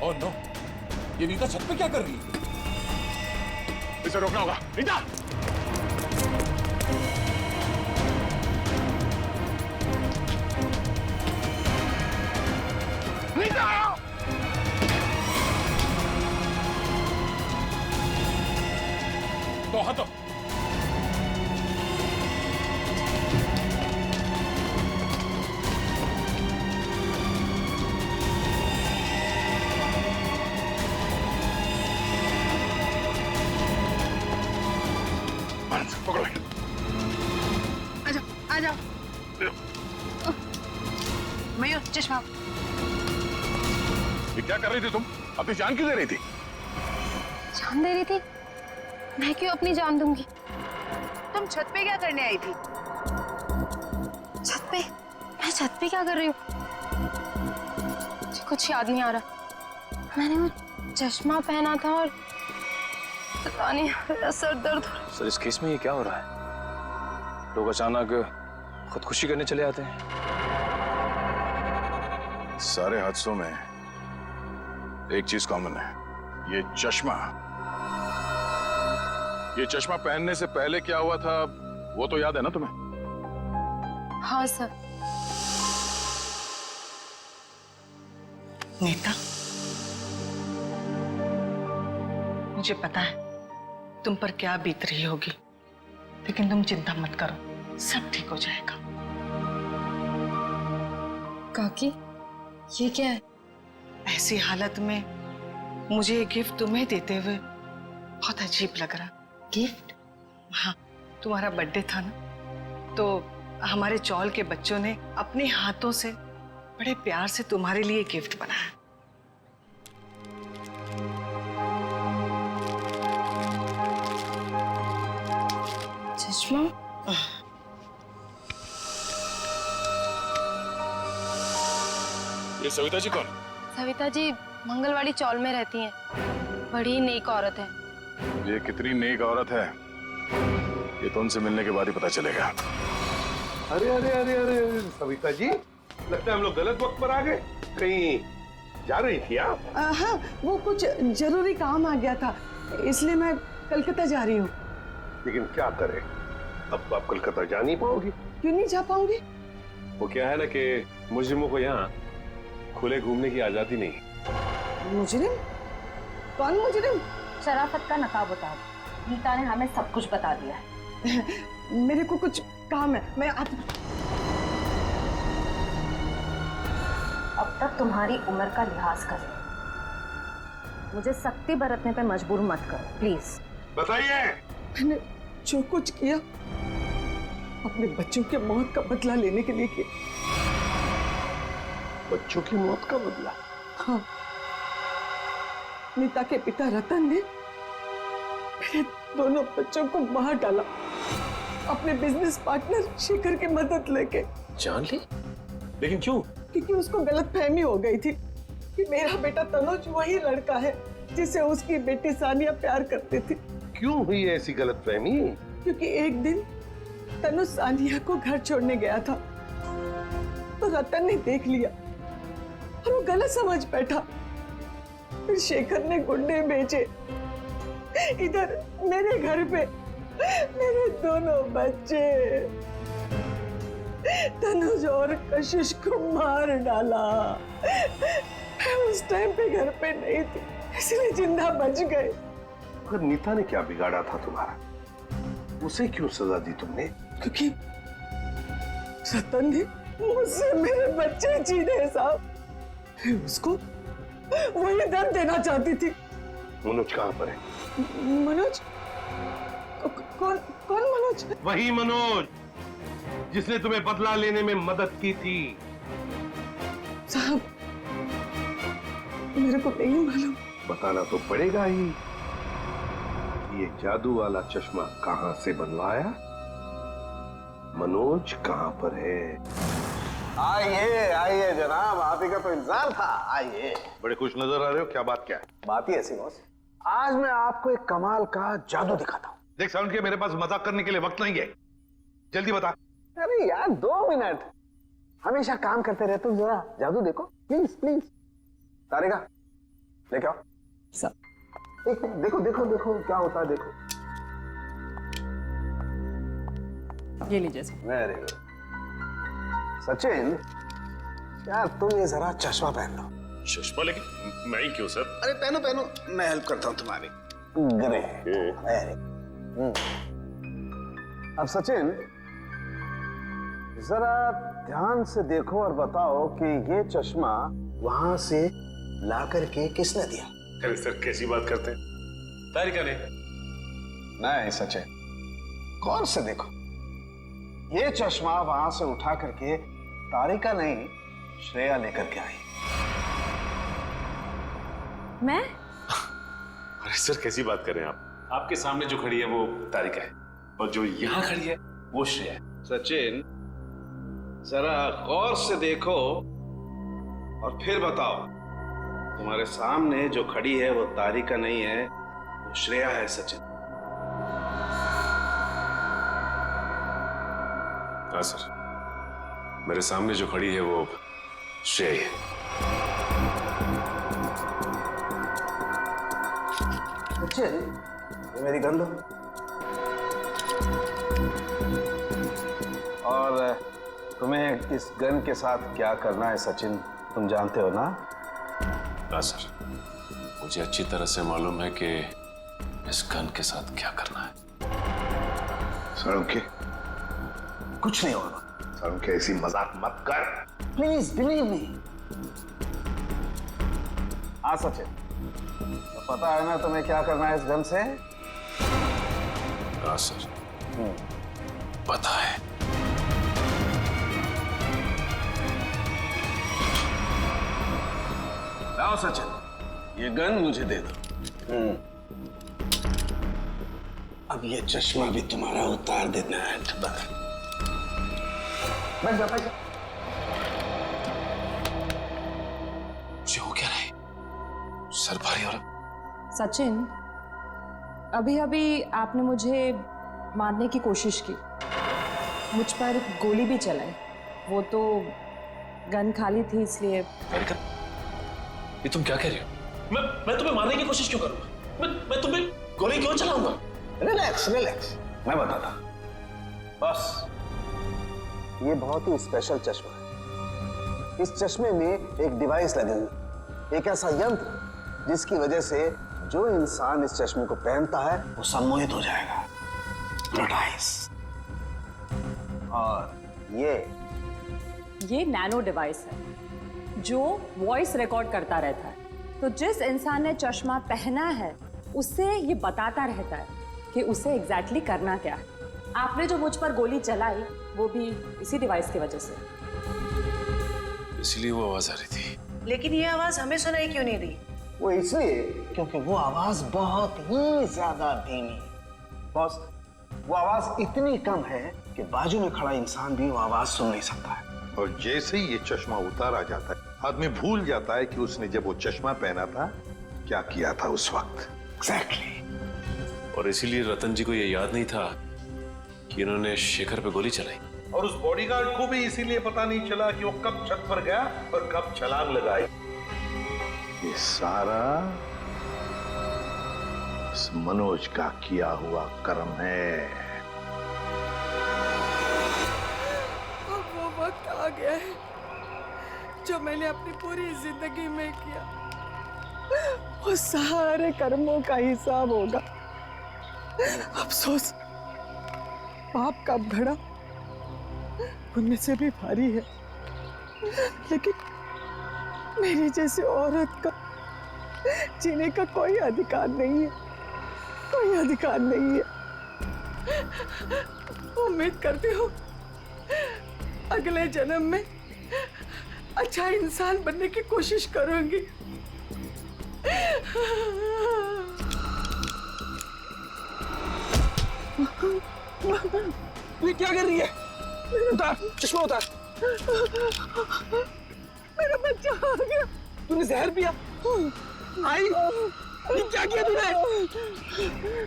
ओह नो, ये नीता छत पे क्या कर रही है? इसे रोकना होगा। नीता! नीता! तो हटो। पकड़ो। आ जाओ। मयूर चश्मा। ये क्या कर रही थी तुम? अपनी जान क्यों दे रही थी? जान दे रही थी? मैं क्यों अपनी जान दूंगी? तुम छत पे क्या करने आई थी? छत पे? मैं छत पे क्या कर रही हूँ? मुझे कुछ याद नहीं आ रहा। मैंने वो चश्मा पहना था और पता नहीं, मेरा सर दर्द हो रहा है। सर इस केस में ये क्या हो रहा है? लोग अचानक खुदकुशी करने चले आते हैं। सारे हादसों में एक चीज कॉमन है, ये चश्मा। ये चश्मा पहनने से पहले क्या हुआ था वो तो याद है ना तुम्हें? हाँ सर। नीता, मुझे पता है तुम पर क्या बीत रही होगी, लेकिन तुम चिंता मत करो, सब ठीक हो जाएगा। काकी, ये क्या है? ऐसी हालत में मुझे ये गिफ्ट तुम्हें देते हुए बहुत अजीब लग रहा। गिफ्ट? हाँ, तुम्हारा बर्थडे था ना, तो हमारे चौल के बच्चों ने अपने हाथों से बड़े प्यार से तुम्हारे लिए गिफ्ट बनाया। चश्मा? ये सविता जी कौन? सविता जी मंगलवाड़ी चौल में रहती हैं। बड़ी नेक औरत है। ये कितनी नेक औरत है ये तो उनसे मिलने के बाद ही पता चलेगा। अरे अरे अरे अरे सविता जी, लगता है हम लोग गलत वक्त पर आ गए। कहीं जा रही थी आप? हाँ, वो कुछ जरूरी काम आ गया था, इसलिए मैं कलकत्ता जा रही हूँ। लेकिन क्या करें, अब आप कलकत्ता जा नहीं पाओगी। क्यों नहीं जा पाऊंगी? वो क्या है ना कि मुजरिमों को यहाँ खुले घूमने की आजादी नहीं। मुजरिम? कौन मुजरिम? शराफत का नकाब उतार। नीता ने हमें सब कुछ बता दिया है। मेरे को कुछ काम है, मैं अब तक तुम्हारी उम्र का लिहाज करें। मुझे सख्ती बरतने पे मजबूर मत करो प्लीज। बताइए। मैंने जो कुछ किया अपने बच्चों के मौत का बदला लेने के लिए किया। बच्चों की मौत का बदला? हाँ, नीता के पिता रतन ने मेरे दोनों बच्चों को मार डाला अपने बिजनेस पार्टनर शेखर की मदद लेके। जान ली? लेकिन क्यों? क्योंकि उसको गलतफहमी हो गई थी कि मेरा बेटा तनुज वही लड़का है जिसे उसकी बेटी सानिया प्यार करती थी। क्यों हुई ऐसी गलतफहमी? क्योंकि एक दिन तनुज सानिया को घर छोड़ने गया था तो रतन ने देख लिया और वो गलत समझ बैठा। फिर शेखर ने गुंडे भेजे इधर मेरे घर पे मेरे दोनों बच्चे तनुज और कशिश को मार डाला। मैं उस टाइम पे घर पे नहीं थी इसलिए जिंदा बच गए। पर नीता ने क्या बिगाड़ा था तुम्हारा? उसे क्यों सजा दी तुमने? क्योंकि रतन ने मुझसे मेरे बच्चे छीने साहब। उसको वही दर्द देना चाहती थी। मनोज कहाँ पर है? मनोज? कौन मनोज? वही मनोज जिसने तुम्हें बदला लेने में मदद की थी। साहब मेरे को नहीं मालूम। बताना तो पड़ेगा ही। ये जादू वाला चश्मा कहां से बनवाया? मनोज कहां पर है? आइए आइए जनाब, आप ही का तो इंतजार था। आइए। बड़े खुश नजर आ रहे हो, क्या बात क्या है? बात ही ऐसी बॉस, आज मैं आपको एक कमाल का जादू दिखाता हूँ। देख साउंड के मेरे पास मजाक करने के लिए वक्त नहीं है, जल्दी बता। अरे यार 2 मिनट, हमेशा काम करते रहते हो, जरा जादू देखो प्लीज प्लीज। तारेगा लेके आओ। एक देखो देखो देखो क्या होता है, देखो। ये लीजिए। Very good. सचिन यार तुम ये जरा चश्मा पहन लो। चश्मा? लेकिन मैं ही क्यों सर? अरे पहनो पहनो, मैं हेल्प करता हूँ तुम्हारी। अब सचिन जरा ध्यान से देखो और बताओ कि ये चश्मा वहां से ला करके किसने दिया? अरे सर कैसी बात करते हैं? तारिका ने। नहीं सचिन, गौर से देखो, ये चश्मा वहां से उठा करके तारिका नहीं श्रेया लेकर के आई। मैं? अरे सर कैसी बात कर रहे हैं आप? आपके सामने जो खड़ी है वो तारिका है और जो यहाँ खड़ी है वो श्रेया है। सचिन जरा गौर से देखो और फिर बताओ। तुम्हारे सामने जो खड़ी है वो तारिका नहीं है, वो श्रेया है। सचिन। हाँ सर, मेरे सामने जो खड़ी है वो श्रेया है। सचिन ये मेरी गन लो। और तुम्हें इस गन के साथ क्या करना है सचिन, तुम जानते हो ना? हाँ सर, मुझे अच्छी तरह से मालूम है कि इस गन के साथ क्या करना है। साळुंखे, कुछ नहीं होगा। साळुंखे ऐसी मजाक मत कर। Please believe me. हाँ सचिन, तो पता है ना तुम्हें क्या करना है इस गन से? हाँ सर, पता है। लाओ सचिन, ये गन मुझे दे दो। अब ये चश्मा भी तुम्हारा उतार देना है। बस जा। हो क्या रहा है? सर भारी और सचिन, अभी अभी आपने मुझे मारने की कोशिश की, मुझ पर गोली भी चलाई, वो तो गन खाली थी इसलिए। ये तुम क्या कह रही हो? मैं तुम्हें मारने की कोशिश क्यों करूंगा? मैं तुम्हें गोली क्यों चलाऊंगा? रिलैक्स रिलैक्स, मैं बताता। बस ये बहुत ही स्पेशल चश्मा है। इस चश्मे में एक डिवाइस लगी हुई, एक ऐसा यंत्र जिसकी वजह से जो इंसान इस चश्मे को पहनता है वो सम्मोहित हो जाएगा, hypnotize। और ये नैनो डिवाइस है जो वॉइस रिकॉर्ड करता रहता है, तो जिस इंसान ने चश्मा पहना है उससे ये बताता रहता है कि उसे एग्जैक्टली करना क्या है। आपने जो मुझ पर गोली चलाई वो भी इसी डिवाइस की वजह से। इसलिए वो आवाज आ रही थी। लेकिन ये आवाज हमें सुनाई क्यों नहीं रही? वो इसलिए क्योंकि वो आवाज बहुत ही ज्यादा धीमी है। बॉस, वो आवाज इतनी कम है कि बाजू में खड़ा इंसान भी वो आवाज सुन नहीं सकता है। और जैसे ही ये चश्मा उतारा जाता है, आदमी भूल जाता है कि उसने जब वो चश्मा पहना था क्या किया था उस वक्त। एग्जैक्टली। और इसीलिए रतन जी को ये याद नहीं था कि इन्होंने शेखर पे गोली चलाई। और उस बॉडीगार्ड को भी इसीलिए पता नहीं चला कि वो कब छत पर गया और कब छलांग लगाई। ये सारा इस मनोज का किया हुआ कर्म है। अब वो वक्त आ गया है जो मैंने अपनी पूरी जिंदगी में किया, वो सारे कर्मों का हिसाब होगा। अफसोस पाप का घड़ा पुण्य से भी भारी है, लेकिन मेरी जैसी औरत का जीने का कोई अधिकार नहीं है, कोई अधिकार नहीं है। उम्मीद करती हूँ अगले जन्म में अच्छा इंसान बनने की कोशिश करूंगी। ये क्या कर रही है? उतार चश्मा, उतार। मेरा बच्चा आ गया। तूने जहर पिया? आई, ये क्या किया तूने?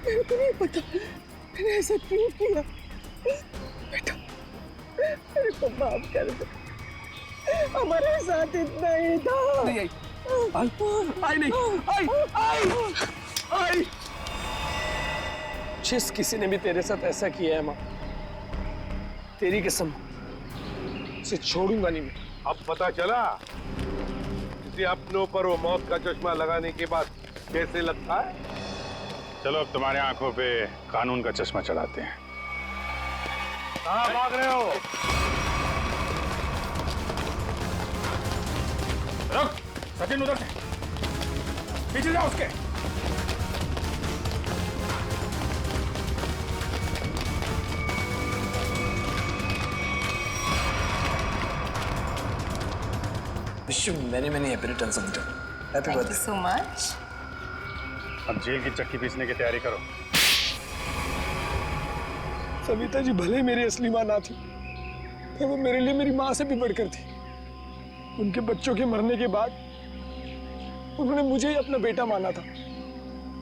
मेरे को नहीं पता मैंने ऐसा क्यों किया। बेटा, मेरे को माफ कर दे, हमारे साथ इतना ही था। नहीं आई, आई नहीं, आई। जिस किसी ने भी तेरे साथ ऐसा किया है माँ, तेरी कसम उसे छोड़ूंगा नहीं मैं। अब पता चला किसी अपनों पर वो मौत का चश्मा लगाने के बाद कैसे लगता है। चलो अब तुम्हारे आंखों पे कानून का चश्मा चढ़ाते हैं। कहाँ भाग रहे हो? रुक, सचिन उधर से पीछे जाओ उसके। Wish you many many happy returns of the day. Happy birthday. So much. अब जेल की चक्की पीसने की तैयारी करो। सविता जी भले मेरी असली माँ ना थी, पर वो मेरे लिए मेरी माँ से भी बढ़कर थी। उनके बच्चों के मरने के बाद उन्होंने मुझे ही अपना बेटा माना था।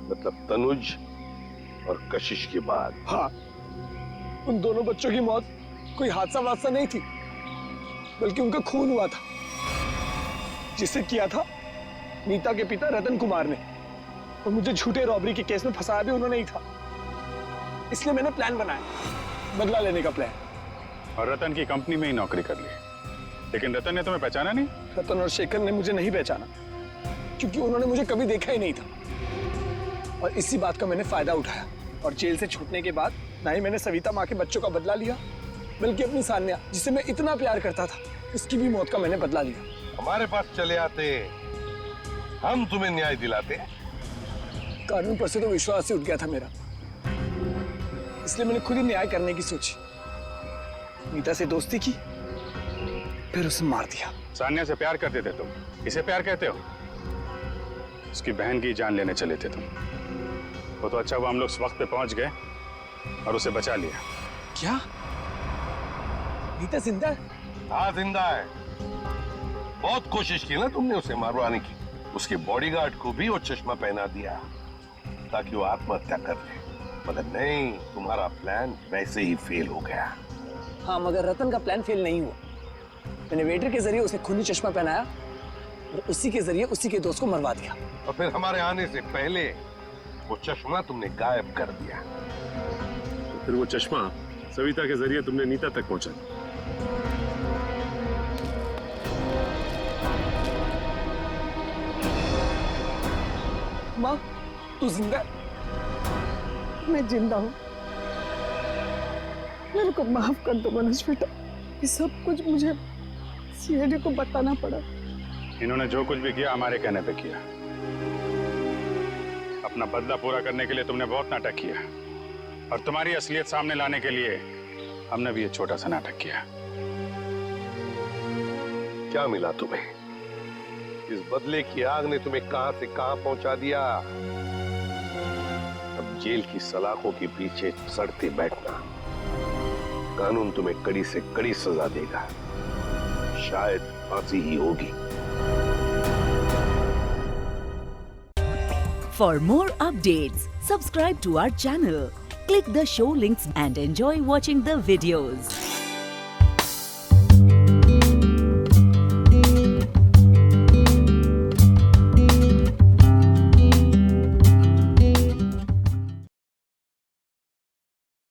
मतलब तनुज और कशिश के बाद? हाँ, उन दोनों बच्चों की मौत कोई हादसा वादसा नहीं थी, बल्कि उनका खून हुआ था, जिसे किया था नीता के पिता रतन कुमार ने। और मुझे झूठे रॉबरी के केस में फंसाया भी उन्होंने ही था। इसलिए मैंने प्लान बनाया, बदला लेने का प्लान। और रतन की कंपनी में ही नौकरी कर ली, लेकिन रतन ने तुम्हें पहचाना नहीं? रतन और शेखर ने मुझे नहीं पहचाना, क्योंकि उन्होंने मुझे कभी देखा ही नहीं था। और इसी बात का मैंने फायदा उठाया, और जेल से छूटने के बाद ना ही मैंने सविता माँ के बच्चों का बदला लिया, बल्कि अपनी सान्या, जिसे मैं इतना प्यार करता था, उसकी भी मौत का मैंने बदला लिया। हमारे पास चले आते, हम तुम्हें न्याय दिलाते। कानून पर से तो विश्वास ही उठ गया था मेरा, इसलिए मैंने खुद ही न्याय करने की सोची। नीता से दोस्ती की, फिर उसे मार दिया। सान्या से प्यार करते थे तुम, इसे प्यार कहते हो? उसकी बहन की जान लेने चले थे तुम। वो तो अच्छा हुआ हम लोग उस वक्त पे पहुंच गए और उसे बचा लिया। क्या नीता जिंदा है? हाँ जिंदा है। बहुत कोशिश की ना तुमने उसे मारवाने की। उसके बॉडीगार्ड को भी वो चश्मा पहना दिया ताकि वो आत्महत्या कर ले, मगर नहीं, तुम्हारा प्लान वैसे ही फेल हो गया। हाँ, मगर रतन का प्लान फेल नहीं हुआ। मैंने वेटर के जरिए उसे खूनी चश्मा पहनाया और उसी के जरिए उसी के दोस्त को मरवा दिया। और फिर हमारे आने से पहले वो चश्मा तुमने गायब कर दिया। तो फिर वो चश्मा सविता के जरिए तुमने नीता तक पहुंचा। माँ, तू जिंदा है? मैं जिंदा हूँ। मेरे को माफ कर दो मनोज बेटा, ये सब कुछ मुझे सीआईडी को बताना पड़ा। इन्होंने जो कुछ भी किया हमारे कहने पे किया। अपना बदला पूरा करने के लिए तुमने बहुत नाटक किया और तुम्हारी असलियत सामने लाने के लिए हमने भी ये छोटा सा नाटक किया। क्या मिला तुम्हें? इस बदले की आग ने तुम्हें कहां से कहां पहुंचा दिया। अब जेल की सलाखों के पीछे सड़ते बैठना। कानून तुम्हें कड़ी से कड़ी सजा देगा, शायद फांसी ही होगी। For more updates, subscribe to our channel, click the show links and enjoy watching the videos.